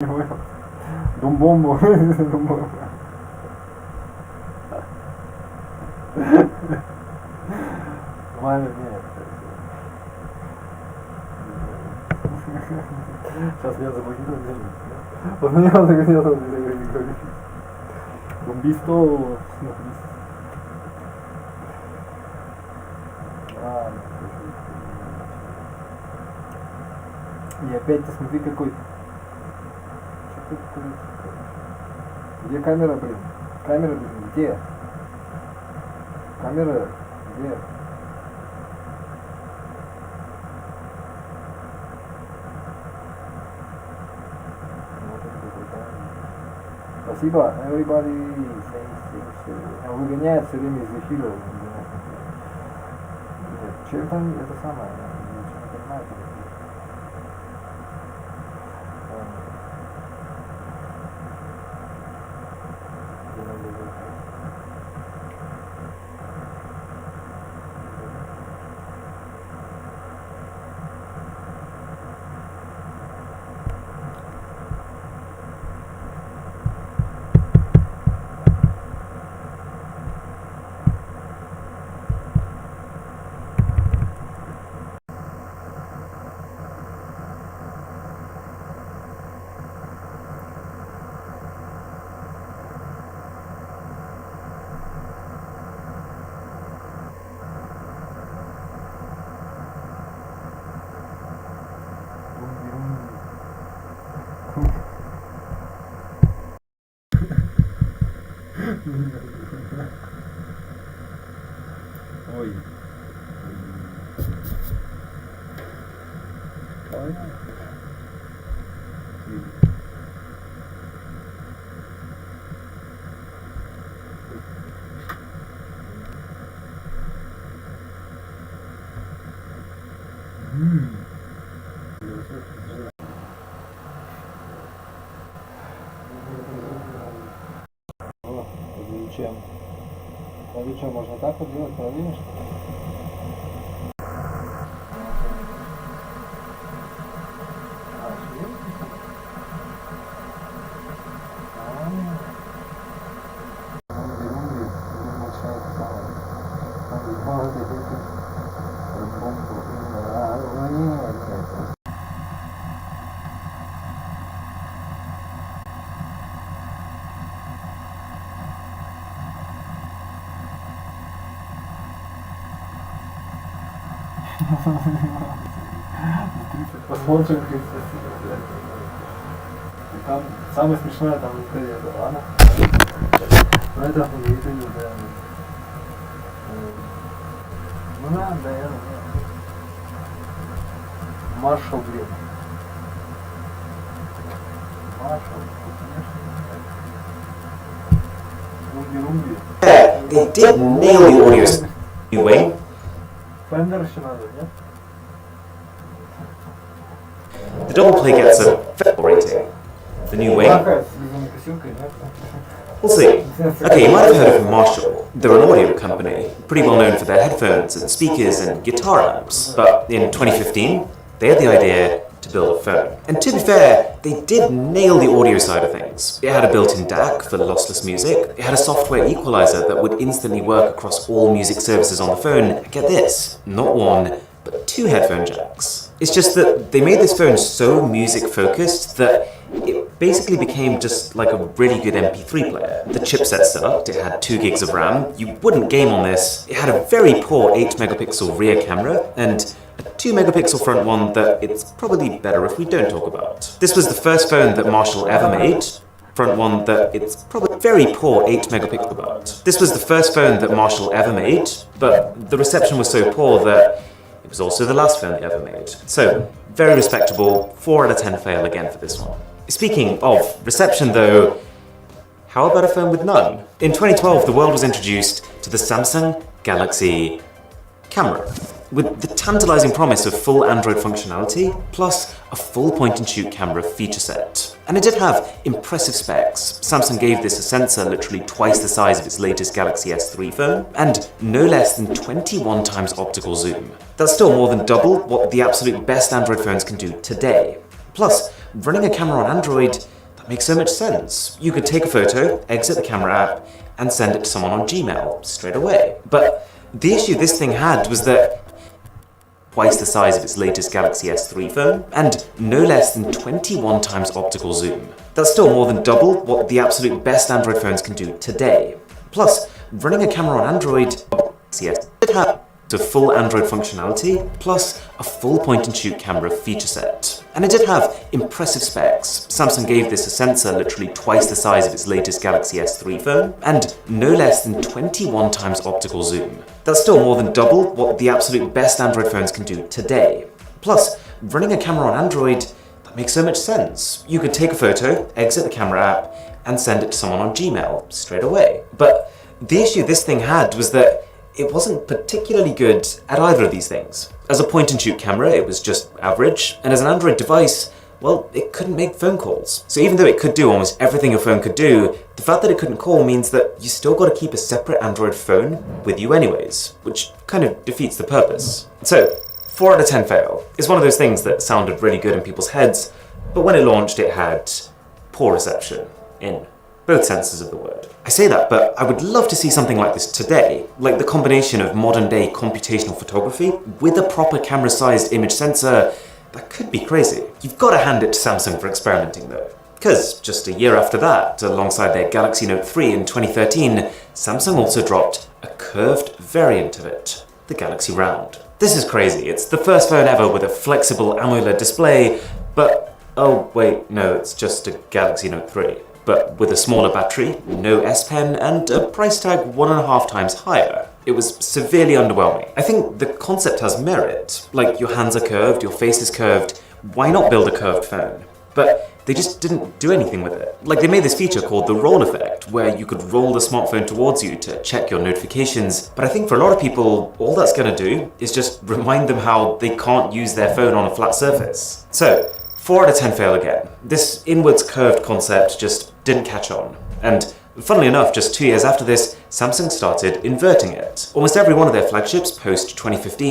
Дум-бомбу. Нормально, нет. Сейчас я заблокирую день. Вот мне надо говорить. Бомбисто. И опять ты смотри какой. Где камера, блин? Камера, блин, где? Камера, где? Спасибо, everybody. Выгоняет все время из эфира. Нет, что там это самое? Ничего не понимаю. Ой. Ой. Зачем? А вы что, можно так вот делать, правильно, что ли? Посмотрим, там самое смешное там история была, ладно? Ну это в Ютубе, да. Ну да, да, я Маршал, блин. Маршал, конечно. They did nail the audio anyway. Фендер еще надо, нет? The double play gets a fair rating. The new wing. We'll see. Okay, you might have heard of Marshall. They're an audio company, pretty well known for their headphones and speakers and guitar amps. But in 2015, they had the idea to build a phone. And to be fair, they did nail the audio side of things. It had a built-in DAC for lossless music. It had a software equalizer that would instantly work across all music services on the phone. And get this, not one, but 2 headphone jacks. It's just that they made this phone so music-focused that it basically became just like a really good MP3 player. The chipset sucked, it had 2 gigs of RAM, you wouldn't game on this, it had a very poor 8-megapixel rear camera, and a 2-megapixel front one that it's probably better if we don't talk about. This was the first phone that Marshall ever made, front one that it's probably very poor 8-megapixel about. This was the first phone that Marshall ever made, but the reception was so poor that it was also the last phone they ever made. So, very respectable, 4 out of 10 fail again for this one. Speaking of reception though, how about a phone with none? In 2012, the world was introduced to the Samsung Galaxy camera, with the tantalizing promise of full Android functionality, plus a full point-and-shoot camera feature set. And it did have impressive specs. Samsung gave this a sensor literally twice the size of its latest Galaxy S3 phone, and no less than 21 times optical zoom. That's still more than double what the absolute best Android phones can do today. Plus, running a camera on Android, that makes so much sense. You could take a photo, exit the camera app, and send it to someone on Gmail straight away. But the issue this thing had was that twice the size of its latest Galaxy S3 phone, and no less than 21 times optical zoom. That's still more than double what the absolute best Android phones can do today. Plus, running a camera on Android, it had a full Android functionality, plus a full point-and-shoot camera feature set. And it did have impressive specs. Samsung gave this a sensor literally twice the size of its latest Galaxy S3 phone, and no less than 21 times optical zoom. That's still more than double what the absolute best Android phones can do today. Plus, running a camera on Android, that makes so much sense. You could take a photo, exit the camera app, and send it to someone on Gmail straight away. But the issue this thing had was that it wasn't particularly good at either of these things. As a point-and-shoot camera, it was just average, and as an Android device, well, it couldn't make phone calls. So even though it could do almost everything your phone could do, the fact that it couldn't call means that you still got to keep a separate Android phone with you anyways, which kind of defeats the purpose. So, 4 out of 10 fail. It's one of those things that sounded really good in people's heads, but when it launched it had poor reception, in both senses of the word. I say that, but I would love to see something like this today, like the combination of modern-day computational photography with a proper camera-sized image sensor. That could be crazy. You've got to hand it to Samsung for experimenting though. Because just a year after that, alongside their Galaxy Note 3 in 2013, Samsung also dropped a curved variant of it, the Galaxy Round. This is crazy. It's the first phone ever with a flexible AMOLED display, but oh wait, no, it's just a Galaxy Note 3. But with a smaller battery, no S Pen, and a price tag 1.5 times higher. It was severely underwhelming. I think the concept has merit. Like, your hands are curved, your face is curved, why not build a curved phone? But they just didn't do anything with it. Like, they made this feature called the roll effect, where you could roll the smartphone towards you to check your notifications. But I think for a lot of people, all that's gonna do is just remind them how they can't use their phone on a flat surface. So, 4 out of 10 fail again. This inwards curved concept just didn't catch on. And funnily enough, just 2 years after this, Samsung started inverting it. Almost every one of their flagships post 2015